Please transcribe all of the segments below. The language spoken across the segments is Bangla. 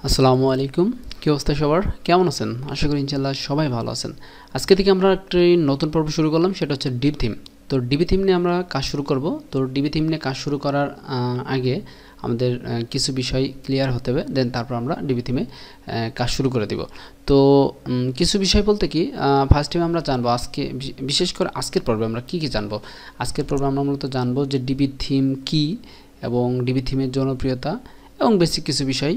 আসসালামু আলাইকুম। কি অবস্থা সবার? কেমন আছেন? আশা করি ইনশাআল্লাহ সবাই ভালো আছেন। আজকে থেকে আমরা একটি নতুন পর্ব শুরু করলাম, সেটা হচ্ছে ডিবি থিম। তো ডিবি থিম নিয়ে আমরা কাজ শুরু করব। তো ডিবি থিম নিয়ে কাজ শুরু করার আগে আমাদের কিছু বিষয় ক্লিয়ার হতে হবে, দেন তারপর আমরা ডিবি থিমে কাজ শুরু করে দেব। তো কিছু বিষয় বলতে কি, ফার্স্ট টাইম আমরা জানবো আজকে, বিশেষ করে আজকের পর্বে আমরা কি জানবো। আজকের পর্বে আমরা মূলত জানবো যে ডিবি থিম কি এবং ডিবি থিমের জনপ্রিয়তা এবং বেসিক কিছু বিষয়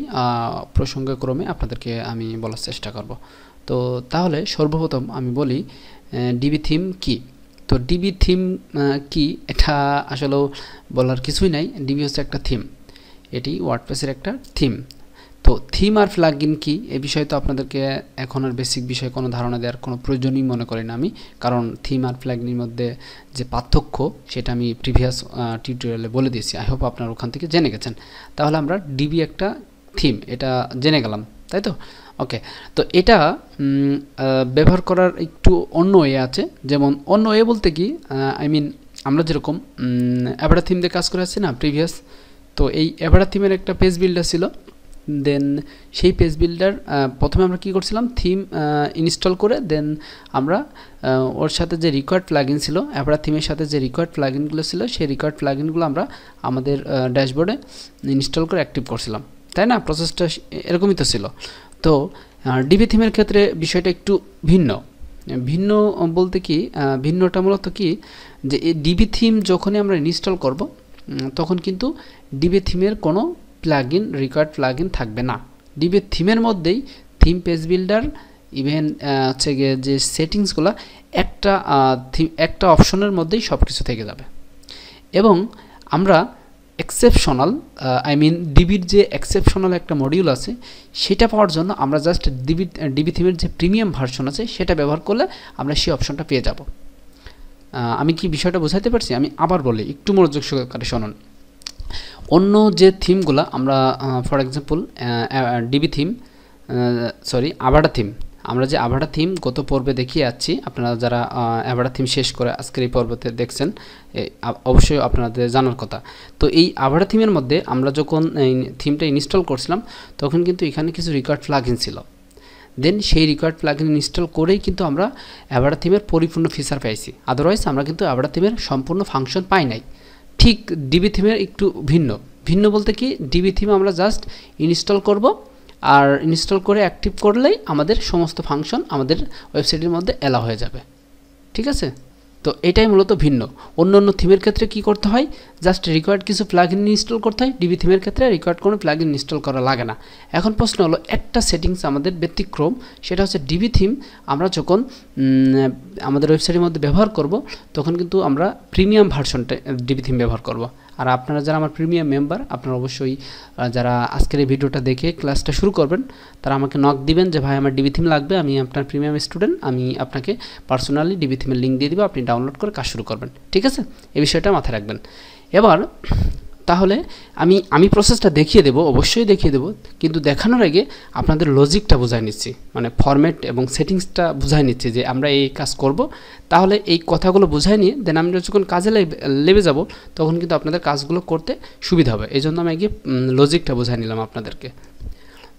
প্রসঙ্গক্রমে আপনাদেরকে আমি বলার চেষ্টা করব। তো তাহলে সর্বপ্রথম আমি বলি ডিবি থিম কি। তো ডিবি থিম কি, এটা আসলে বলার কিছুই নাই। ডিবি হচ্ছে একটা থিম, এটি ওয়ার্ডপ্রেসের একটা থিম। তো থিম আর প্লাগইন কি, এই বিষয়ে তো আপনাদেরকে এখন আর বেসিক বিষয়ে কোনো ধারণা দেওয়ার কোনো প্রয়োজনই মনে করি না আমি, কারণ থিম আর প্লাগইনের মধ্যে যে পার্থক্য সেটা আমি প্রিভিয়াস টিউটোরিয়ালে বলে দিয়েছি। আই হোপ আপনারা ওখান থেকে জেনে গেছেন। তাহলে আমরা ডিবি একটা থিম এটা জেনে গেলাম, তাই তো? ওকে, তো এটা ব্যবহার করার একটু অন্য ওয়ে আছে। যেমন অন্য ওয়ে বলতে কি, আই মিন আমরা যেরকম অ্যাভাডা থিম দিয়ে কাজ করে আসছি না প্রিভিয়াস, তো এই অ্যাভাডা থিমের একটা পেজ বিল্ডার ছিল। দেন সেই পেজ বিল্ডার প্রথমে আমরা কি করছিলাম, থিম ইনস্টল করে দেন আমরা ওর সাথে যে রিকোয়ার্ড প্লাগইন ছিল, অ্যাভাডা থিমের সাথে যে রিকোয়ার্ড প্লাগইনগুলো ছিল, সেই রিকোয়ার্ড প্লাগইনগুলো আমরা আমাদের ড্যাশবোর্ডে ইনস্টল করে অ্যাক্টিভ করছিলাম, তাই না? প্রসেসটা এরকমই তো ছিল। তো ডিবি থিমের ক্ষেত্রে বিষয়টা একটু ভিন্ন। ভিন্ন বলতে কি, ভিন্নটা মূলত কি, যে এই ডিবি থিম যখনই আমরা ইনস্টল করব তখন কিন্তু ডিবি থিমের কোনো প্লাগইন রিকোয়ার্ড প্লাগইন থাকবে না। ডিবি থিমের মধ্যেই থিম পেজ বিল্ডার ইভেন হচ্ছে গিয়ে যে সেটিংসগুলো একটা অপশনের মধ্যেই সব কিছু থেকে যাবে। এবং আমরা এক্সেপশনাল, আই মিন ডিবির যে এক্সেপশনাল একটা মডিউল আছে সেটা পাওয়ার জন্য আমরা জাস্ট ডিবি থিমের যে প্রিমিয়াম ভার্সন আছে সেটা ব্যবহার করলে আমরা সেই অপশনটা পেয়ে যাব। আমি কি বিষয়টা বোঝাতে পারছি? আমি আবার বলি, একটু মনোযোগ সহকারে শুনুন। অন্য যে থিমগুলো আমরা for example Divi theme, Avada theme, আমরা যে আভাডা থিম গত পর্বে দেখিয়ে যাচ্ছি, আপনারা যারা আভাডা থিম শেষ করে আজকের এই পর্বতে দেখছেন অবশ্যই আপনাদের জানার কথা। তো এই আভাডা থিমের মধ্যে আমরা যখন এই থিমটা ইনস্টল করছিলাম তখন কিন্তু এখানে কিছু রিকোয়ার্ড প্লাগইন ছিল। দেন সেই রিকোয়ার্ড প্লাগইন ইনস্টল করেই কিন্তু আমরা আভাডা থিমের পরিপূর্ণ ফিচার পাইছি, আদারওয়াইজ আমরা কিন্তু আভাডা থিমের সম্পূর্ণ ফাংশন পাই নাই। ঠিক ডিবি থিমের একটু ভিন্ন বলতে কি, ডিবি থিম আমরা জাস্ট ইনস্টল করব, আর ইনস্টল করে অ্যাক্টিভ করলেই আমাদের সমস্ত ফাংশন আমাদের ওয়েবসাইটের মধ্যে এলাও হয়ে যাবে। ঠিক আছে? তো এটাই মূলত ভিন্ন। অন্য থিমের ক্ষেত্রে কি করতে হয়, জাস্ট রিকোয়ার্ড কিছু প্লাগইন ইনস্টল করতে হয়। ডিবি থিমের ক্ষেত্রে রিকোয়ার্ড কোনো প্লাগইন ইনস্টল করা লাগে না। এখন প্রশ্ন হলো, একটা সেটিংস আমাদের ব্যতিক্রম, সেটা হচ্ছে ডিবি থিম আমরা যখন আমাদের ওয়েবসাইটের মধ্যে ব্যবহার করব তখন কিন্তু আমরা প্রিমিয়াম ভার্সনটা ডিবি থিম ব্যবহার করব। আর আপনারা যারা আমার প্রিমিয়াম মেম্বার, আপনারা অবশ্যই যারা আজকের এই ভিডিওটা দেখে ক্লাসটা শুরু করবেন তারা আমাকে নক দিবেন যে ভাই আমার ডিবি থিম লাগবে, আমি আপনার প্রিমিয়াম স্টুডেন্ট, আমি আপনাকে পার্সোনালি ডিবি থিমের লিঙ্ক দিয়ে দিব, আপনি ডাউনলোড করে কাজ শুরু করবেন। ঠিক আছে? এই বিষয়টা মাথায় রাখবেন। এবার তাহলে আমি প্রসেসটা দেখিয়ে দেবো, অবশ্যই দেখিয়ে দেবো, কিন্তু দেখানোর আগে আপনাদের লজিকটা বোঝাই নিচ্ছি, মানে ফরম্যাট এবং সেটিংসটা বোঝাই নিচ্ছি যে আমরা এই কাজ করব। তাহলে এই কথাগুলো বোঝাই নিয়ে দেন আমরা যখন কাজে লেবে যাব তখন কিন্তু আপনাদের কাজগুলো করতে সুবিধা হবে। এই জন্য আমি আগে লজিকটা বোঝাই নিলাম আপনাদেরকে।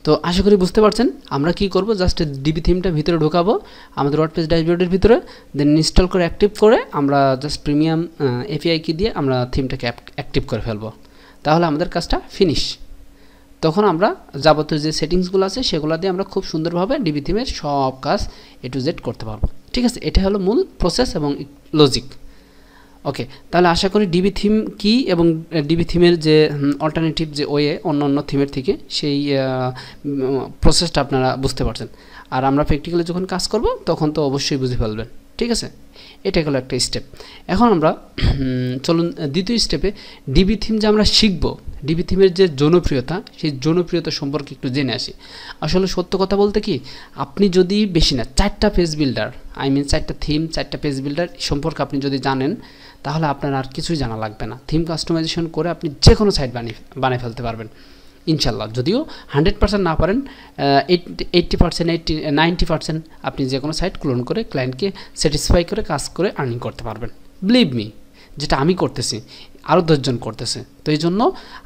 তো আশা করি বুঝতে পারছেন। আমরা কি করব, জাস্ট ডিবি থিমটা ভিতরে ঢোকাবো আমাদের ওয়ার্ডপ্রেস ড্যাশবোর্ডের ভিতরে, দেন ইনস্টল করে অ্যাক্টিভ করে আমরা জাস্ট প্রিমিয়াম এপিআই কি দিয়ে আমরা থিমটাকে অ্যাক্টিভ করে ফেলবো। তাহলে আমাদের কাজটা ফিনিশ। তখন আমরা যাবতীয় যে সেটিংসগুলো আছে সেগুলো দিয়ে আমরা খুব সুন্দরভাবে ডিবি থিমের সব কাজ এ টু জেড করতে পারবো। ঠিক আছে? এটা হলো মূল প্রসেস এবং লজিক। ওকে, তাহলে আশা করি ডিবি থিম কি এবং ডিবি থিমের যে অল্টারনেটিভ যে ওয়ে অন্য থিমের থেকে সেই প্রসেসটা আপনারা বুঝতে পারছেন। আর আমরা প্র্যাকটিক্যালি যখন কাজ করব তখন তো অবশ্যই বুঝে ফেলবেন। ঠিক আছে? এটা হলো একটা স্টেপ। এখন আমরা চলুন দ্বিতীয় স্টেপে ডিবি থিম যে আমরা শিখব, ডিবি থিমের যে জনপ্রিয়তা, সেই জনপ্রিয়তা সম্পর্কে একটু জেনে আসি। আসলে সত্য কথা বলতে কি, আপনি যদি বেশি না 4টা পেজ বিল্ডার, আই মিন 4টা থিম 4টা পেজ বিল্ডার সম্পর্কে আপনি যদি জানেন তাহলে আপনার আর কিছুই জানা লাগবে না। থিম কাস্টমাইজেশন করে আপনি যে কোনো সাইট বানিয়ে ফেলতে পারবেন ইনশাল্লাহ। যদিও 100% না পারেন, 80% 90% আপনি যে কোনো সাইট ক্লোন করে ক্লায়েন্টকে স্যাটিসফাই করে কাজ করে আর্নিং করতে পারবেন। বিলিভ মি, যেটা আমি করতেছি। আরও 10 জন করতেছে। তো এই জন্য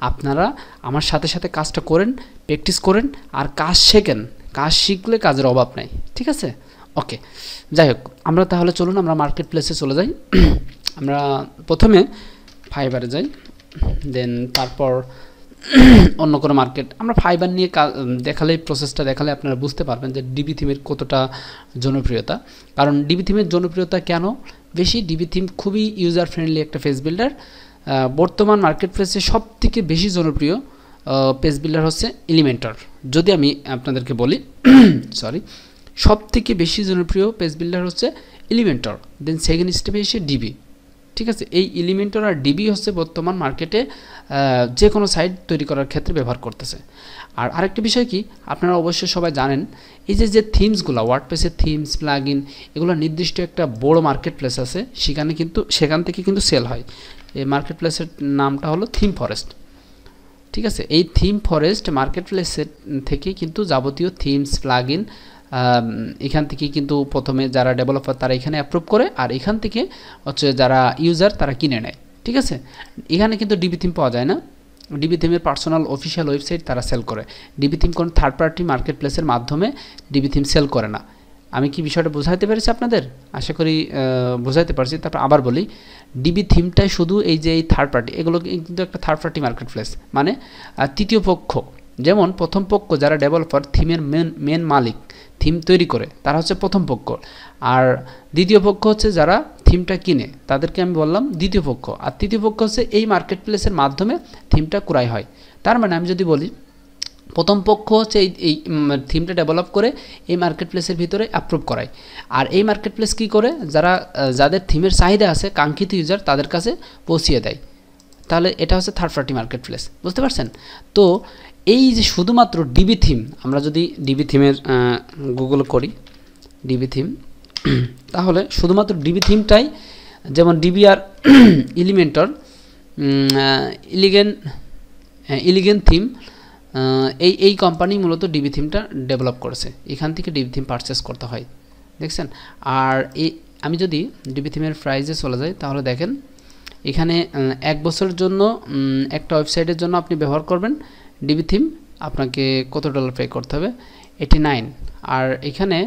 আপনারা আমার সাথে সাথে কাজটা করেন, প্র্যাকটিস করেন আর কাজ শেখেন। কাজ শিখলে কাজের অভাব নাই, ঠিক আছে? ওকে, যাই হোক, আমরা তাহলে চলুন আমরা মার্কেট প্লেসে চলে যাই। আমরা প্রথমে ফাইবারে যাই, দেন তারপর অন্য কোনো মার্কেট। আমরা ফাইবার নিয়ে দেখালে, প্রসেসটা দেখালে আপনারা বুঝতে পারবেন যে ডিবি থিমের কতটা জনপ্রিয়তা। কারণ ডিবি থিমের জনপ্রিয়তা কেন বেশি? ডিবি থিম খুবই ইউজার ফ্রেন্ডলি একটা পেজ বিল্ডার। বর্তমান মার্কেট প্লেসে সবথেকে বেশি জনপ্রিয় পেজ বিল্ডার হচ্ছে এলিমেন্টর। যদি আমি আপনাদেরকে বলি সরি, সবথেকে বেশি জনপ্রিয় পেজ বিল্ডার হচ্ছে এলিমেন্টর, দেন সেকেন্ড স্টেপে এসে ডিবি, ঠিক আছে? এই এলিমেন্টর আর ডিবি হচ্ছে বর্তমান মার্কেটে যে কোনো সাইট তৈরি করার ক্ষেত্রে ব্যবহার করতেছে। আর আরেকটা বিষয় কি, আপনারা অবশ্যই সবাই জানেন, এই যে থিমসগুলো, ওয়ার্ডপ্রেসের থিমস, প্লাগইন, এগুলো নির্দিষ্ট একটা বড় মার্কেট প্লেস আছে, সেখান থেকে কিন্তু সেল হয়। এই মার্কেট প্লেসের নামটা হলো থিম ফরেস্ট, ঠিক আছে? এই থিম ফরেস্ট মার্কেট প্লেসের থেকে কিন্তু যাবতীয় থিমস, প্লাগইন এখান থেকে কিন্তু প্রথমে যারা ডেভেলপার তারা এখানে অ্যাপ্রুভ করে, আর এখান থেকে হচ্ছে যারা ইউজার তারা কিনে নেয়, ঠিক আছে? এখানে কিন্তু ডিবি থিম পাওয়া যায় না। ডিবি থিমের পার্সোনাল অফিসিয়াল ওয়েবসাইট তারা সেল করে। ডিবি থিম কোন থার্ড পার্টি মার্কেট প্লেসের মাধ্যমে ডিবি থিম সেল করে না। আমি কি বিষয়টা বোঝাতে পেরেছি আপনাদের? আশা করি বোঝাতে পারছি। তারপর আবার বলি, ডিবি থিমটাই শুধু এই যে এই থার্ড পার্টি, এগুলো কিন্তু একটা থার্ড পার্টি মার্কেট প্লেস, মানে তৃতীয় পক্ষ। যেমন প্রথম পক্ষ যারা ডেভেলপার, থিমের মেন মালিক, থিম তৈরি করে, তারা হচ্ছে প্রথম পক্ষ। আর দ্বিতীয় পক্ষ হচ্ছে যারা থিমটা কিনে, তাদেরকে আমি বললাম দ্বিতীয় পক্ষ। আর তৃতীয় পক্ষ হচ্ছে এই মার্কেট প্লেসের মাধ্যমে থিমটা ক্রয় হয়। তার মানে আমি যদি বলি, প্রথম পক্ষ হচ্ছে এই থিমটা ডেভেলপ করে এই মার্কেট প্লেসের ভিতরে অ্যাপ্রুভ করায়, আর এই মার্কেট প্লেস কী করে, যাদের থিমের চাহিদা আছে, কাঙ্ক্ষিত ইউজার, তাদের কাছে পৌঁছিয়ে দেয়। তাহলে এটা হচ্ছে থার্ড পার্টি মার্কেট প্লেস, বুঝতে পারছেন? তো এই যে শুধুমাত্র ডিবি থিম, আমরা যদি ডিবি থিমের গুগল করি ডিবি থিম, তাহলে শুধুমাত্র ডিবি থিমটাই, যেমন ডিবি আর এলিমেন্টর, ইলিগেন থিম, এই কোম্পানি মূলত ডিবি থিমটা ডেভেলপ করেছে। এখান থেকে ডিবি থিম পারচেস করতে হয়, দেখছেন? আর আমি যদি ডিবি থিমের প্রাইসে চলে যাই, তাহলে দেখেন এখানে 1 বছরের জন্য একটা ওয়েবসাইটের জন্য আপনি ব্যবহার করবেন ডিবি থিম, আপনাকে কত ডলার পে করতে হবে? 89। আর এখানে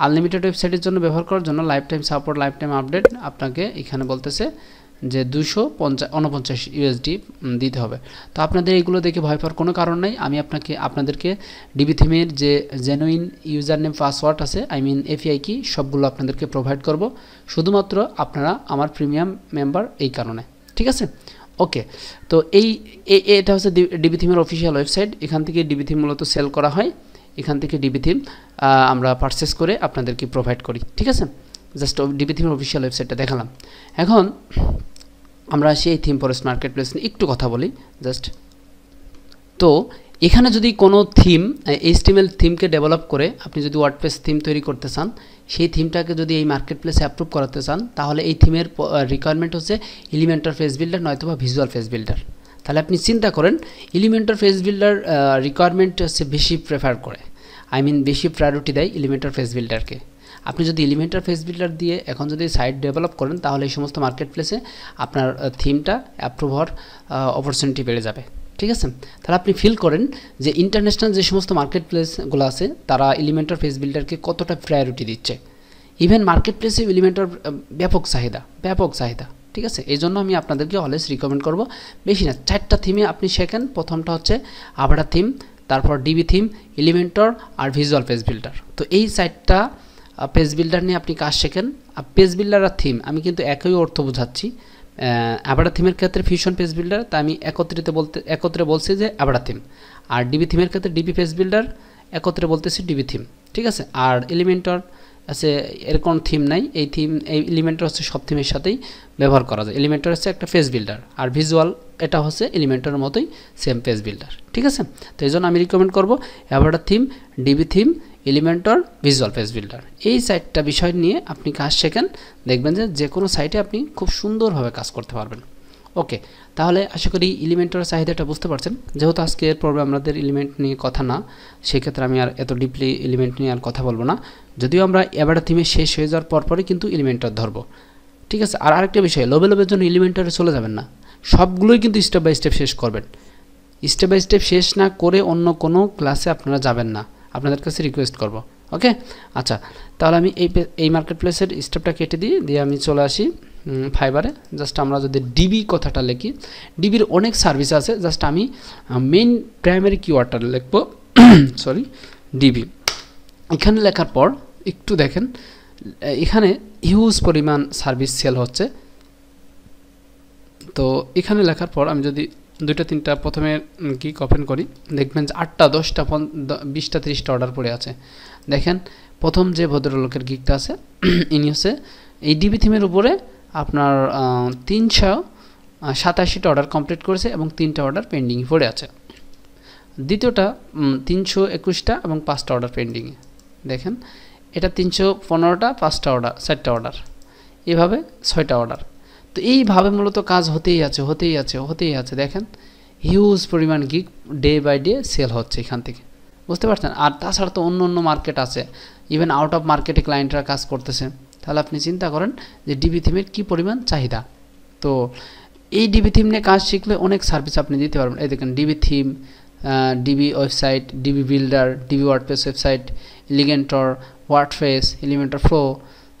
আনলিমিটেড ওয়েবসাইটের জন্য ব্যবহার করার জন্য life time support, life time update, আপনাকে এখানে বলতেছে যে 249 ইউএসডি দিতে হবে। তো আপনাদের এইগুলো দেখে ভয় পাওয়ার কোনো কারণ নাই। আমি আপনাদেরকে ডিবি থিমের যে জেনুইন ইউজার নেম, পাসওয়ার্ড আছে, এপিআই কি, সবগুলো আপনাদেরকে প্রোভাইড করব, শুধুমাত্র আপনারা আমার প্রিমিয়াম মেম্বার এই কারণে, ঠিক আছে? ওকে, তো এটা হচ্ছে ডিবি থিমের অফিসিয়াল ওয়েবসাইট। এখান থেকে ডিবি থিম মূলত সেল করা হয়, এখান থেকে ডিবি থিম আমরা পারচেস করে আপনাদেরকে প্রোভাইড করি, ঠিক আছে? জাস্ট ডিবি থিমের অফিসিয়াল ওয়েবসাইটটা দেখালাম। এখন আমরা সেই থিম ফরেস্ট মার্কেট প্লেস নিয়ে একটু কথা বলি জাস্ট। তো এখানে যদি কোনো থিম, এইচটিএমএল থিমকে ডেভেলপ করে আপনি যদি ওয়ার্ডপ্রেস থিম তৈরি করতে চান, সেই থিমটাকে যদি এই মার্কেট প্লেসে অ্যাপ্রুভ করাতে চান, তাহলে এই থিমের রিকোয়ারমেন্ট হচ্ছে এলিমেন্টর পেজ বিল্ডার নয়তোবা ভিজুয়াল পেজ বিল্ডার। তাহলে আপনি চিন্তা করেন, এলিমেন্টর পেজ বিল্ডার রিকোয়ারমেন্ট হচ্ছে বেশি প্রেফার করে, বেশি প্রায়োরিটি দেয় এলিমেন্টর পেজ বিল্ডারকে। আপনি যদি এলিমেন্টর পেজ বিল্ডার দিয়ে এখন যদি সাইট ডেভেলপ করেন, তাহলে এই সমস্ত মার্কেট প্লেসে আপনার থিমটা অ্যাপ্রুভ হওয়ার অপরচুনিটি বেড়ে যাবে, ঠিক আছে? তাহলে আপনি ফিল করেন যে ইন্টারন্যাশনাল যে সমস্ত মার্কেট প্লেসগুলো আছে, তারা এলিমেন্টর পেজ বিল্ডারকে কতটা প্রায়োরিটি দিচ্ছে। ইভেন মার্কেট প্লেসে এলিমেন্টর ব্যাপক চাহিদা, ঠিক আছে? এই জন্য আমি আপনাদেরকে অলওয়েজ রিকমেন্ড করব, বেশি না 4টা থিমে আপনি শেখেন। প্রথমটা হচ্ছে আভাটা থিম, তারপর ডিবি থিম, এলিমেন্টর আর ভিজুয়াল পেজ বিল্ডার। তো এই 4টা পেজ বিল্ডার নিয়ে আপনি কাজ শেখেন। পেজ বিল্ডার আর থিম আমি কিন্তু একই অর্থ বোঝাচ্ছি। আভাটা থিমের ক্ষেত্রে ফিউশন পেজ বিল্ডার, তা আমি একত্রে বলছি যে আভাটা থিম। আর ডিবি থিমের ক্ষেত্রে ডিবি পেজ বিল্ডার, একত্রে বলতেছি ডিবি থিম, ঠিক আছে? আর এলিমেন্টর আছে, এর কোনো থিম নাই। এই এলিমেন্টর হচ্ছে সব থিমের সাথেই ব্যবহার করা যায়। এলিমেন্টর হচ্ছে একটা পেজ বিল্ডার, আর ভিজুয়াল এটা হচ্ছে এলিমেন্টরের মতোই সেম পেজ বিল্ডার, ঠিক আছে? তো এই জন্য আমি রিকমেন্ড করবো Avada theme, Divi theme, Elementor, visual page builder, এই 4টা বিষয় নিয়ে আপনি কাজ শেখেন, দেখবেন যে কোনো সাইটে আপনি খুব সুন্দরভাবে কাজ করতে পারবেন। ওকে, তাহলে আশা করি এলিমেন্টরের চাহিদাটা বুঝতে পারছেন। যেহেতু আজকে এর পর্বে আমাদের এলিমেন্ট নিয়ে কথা না, সেক্ষেত্রে আমি আর এত ডিপলি এলিমেন্ট নিয়ে আর কথা বলবো না, যদিও আমরা আভাটা থিমে শেষ হয়ে যাওয়ার পরপরই কিন্তু এলিমেন্টর ধরবো, ঠিক আছে? আর আরেকটা বিষয়, লোভের জন্য এলিমেন্টরে চলে যাবেন না। সবগুলোই কিন্তু স্টেপ বাই স্টেপ শেষ করবেন। স্টেপ বাই স্টেপ শেষ না করে অন্য কোনো ক্লাসে আপনারা যাবেন না, আপনাদের কাছে রিকোয়েস্ট করব। ওকে, আচ্ছা, তাহলে আমি এই মার্কেট প্লেসের স্টেপটা কেটে দিয়ে আমি চলে আসি ফাইবারে। জাস্ট আমরা যদি ডিবি কথাটা লিখি, ডিবির অনেক সার্ভিস আছে, জাস্ট আমি মেইন প্রাইমারি কিওয়ার্ডটা লিখব সরি ডিবি। এখানে লেখার পর একটু দেখেন, এখানে হিউজ পরিমাণ সার্ভিস সেল হচ্ছে। তো এখানে লেখার পর আমি যদি 2টা 3টা প্রথমে গিগ ওপেন করি, দেখবেন যে 8টা 10টা 20টা 30টা অর্ডার পড়ে আছে। দেখেন প্রথম যে ভদ্রলোকের গিগটা আছে ইনি হচ্ছে এই ডিবি থিমের উপরে আপনার 387টা অর্ডার কমপ্লিট করেছে এবং 3টা অর্ডার পেন্ডিং পড়ে আছে। দ্বিতীয়টা 321টা এবং 5টা অর্ডার পেন্ডিংয়ে। দেখেন এটা 315টা, 5টা অর্ডার, 4টা অর্ডার, এভাবে 6টা অর্ডার। তো এইভাবে মূলত কাজ হতেই আছে। দেখেন হিউজ পরিমাণ gig day by day sale হচ্ছে এখান থেকে, বুঝতে পারছেন। আর তাছাড়া তো অন্য মার্কেট আছে, ইভেন আউট অফ মার্কেটে ক্লায়েন্টরা কাজ করতেছে। তাহলে আপনি চিন্তা করেন যে ডিবি থিমের কী পরিমাণ চাহিদা। তো এই ডিবি থিম নিয়ে কাজ শিখলে অনেক সার্ভিস আপনি দিতে পারবেন। এই দেখেন Divi theme, Divi website, Divi builder, Divi WordPress website, এলিগেন্টর, ওয়ার্ডপ্রেস, এলিমেন্টর ফ্লো,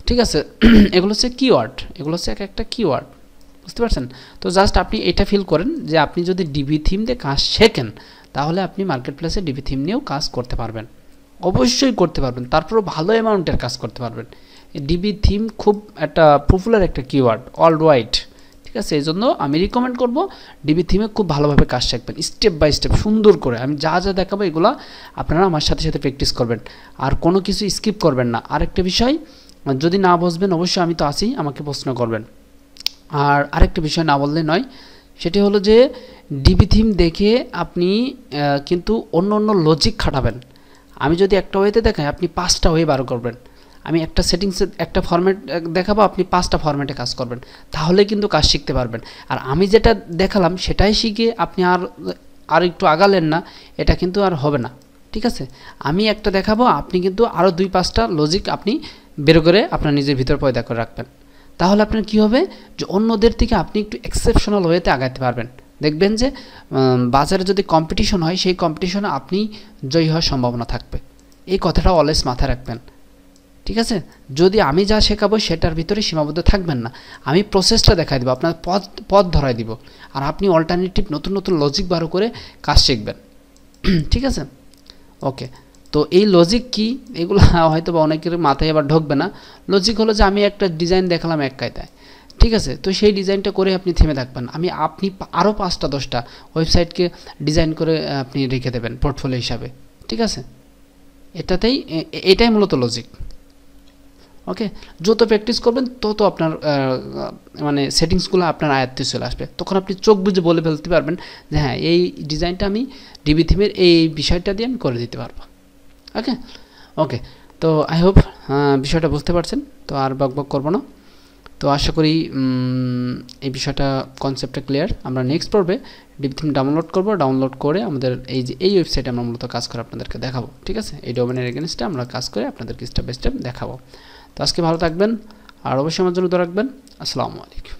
ঠিক আছে। এগুলো হচ্ছে কিওয়ার্ড, এগুলো হচ্ছে একটা কিওয়ার্ড, বুঝতে পারছেন। তো জাস্ট আপনি এটা ফিল করেন যে আপনি যদি ডিবি থিম দিয়ে কাজ শেখেন তাহলে আপনি মার্কেট প্লেসে ডিবি থিম নিয়েও কাজ করতে পারবেন, অবশ্যই করতে পারবেন, তারপরেও ভালো অ্যামাউন্টের কাজ করতে পারবেন। ডিবি থিম খুব একটা পপুলার একটা কিওয়ার্ড ওয়ার্ল্ড ওয়াইড, ঠিক আছে। এই জন্য আমি রিকমেন্ড করব ডিবি থিমে খুব ভালোভাবে কাজ শিখবেন, স্টেপ বাই স্টেপ সুন্দর করে। আমি যা দেখাবো এগুলো আপনারা আমার সাথে সাথে প্র্যাকটিস করবেন, আর কোনো কিছু স্কিপ করবেন না। আরেকটা বিষয়, যদি না বুঝবেন অবশ্যই আমি তো আছি, আমাকে প্রশ্ন করবেন। আর আরেকটা বিষয় না বললে নয়, সেটি হলো যে ডিবি থিম দেখে আপনি কিন্তু অন্য লজিক খাটাবেন। আমি যদি একটা ওয়েতে দেখাই আপনি 5টা ওয়ে বার করবেন। আমি একটা সেটিংসে একটা ফরম্যাট দেখাবো, আপনি 5টা ফরম্যাটে কাজ করবেন, তাহলে কিন্তু কাজ শিখতে পারবেন। আর আমি যেটা দেখালাম সেটাই শিখে আপনি আর একটু আগালেন না, এটা কিন্তু আর হবে না, ঠিক আছে। আমি একটা দেখাবো, আপনি কিন্তু আরও 2-5টা লজিক আপনি বের করে আপনার নিজের ভিতর পয়দা করে রাখবেন। তাহলে আপনার কী হবে যে অন্যদের থেকে আপনি একটু এক্সেপশনাল ওয়েতে আগাতে পারবেন। দেখবেন যে বাজারে যদি কম্পিটিশন হয় সেই কম্পিটিশনে আপনি জয়ী হওয়ার সম্ভাবনা থাকবে। এই কথাটা অলওয়েজ মাথায় রাখবেন, ঠিক আছে। যদি আমি যা শেখাবো সেটার ভিতরে সীমাবদ্ধ থাকবেন না, আমি প্রসেসটা দেখাই দেবো, আপনার পথ ধরাই দিব, আর আপনি অল্টারনেটিভ নতুন লজিক বার করে কাজ শিখবেন, ঠিক আছে। ওকে, তো এই লজিক কি এগুলো হয়তো বা অনেকের মাথায় আবার ঢুকবে না। লজিক হলো যে আমি একটা ডিজাইন দেখালাম এক কায়দায়, ঠিক আছে, তো সেই ডিজাইনটা করে আপনি থেমে থাকবেন। আপনি আরও 5টা 10টা ওয়েবসাইটকে ডিজাইন করে আপনি রেখে দেবেন পোর্টফোলিও হিসাবে, ঠিক আছে। এটাই মূলত লজিক। ওকে, যত প্র্যাকটিস করবেন তত আপনার মানে সেটিংসগুলো আপনার আয়ত্তে চলে আসবে। তখন আপনি চোখ বুজে বলে ফেলতে পারবেন যে হ্যাঁ এই ডিজাইনটা আমি ডিবি থিমের এই বিষয়টা দিয়ে আমি করে দিতে পারবো। ওকে, তো আই হোপ বিষয়টা বুঝতে পারছেন। তো আর বকবক করবো না। তো আশা করি এই বিষয়টা কনসেপ্টটা ক্লিয়ার। আমরা নেক্সট পর্বে ডিবি থিম ডাউনলোড করব, ডাউনলোড করে আমাদের এই ওয়েবসাইটে আমরা মূলত কাজ করে আপনাদেরকে দেখাবো, ঠিক আছে। এই ডোমেনের এগেনস্টে আমরা কাজ করে আপনাদেরকে স্টেপ বাই স্টেপ দেখাবো। তো আজকে ভালো থাকবেন, আর অবশ্যই আমার জন্য দোয়া রাখবেন। আসসালামু আলাইকুম।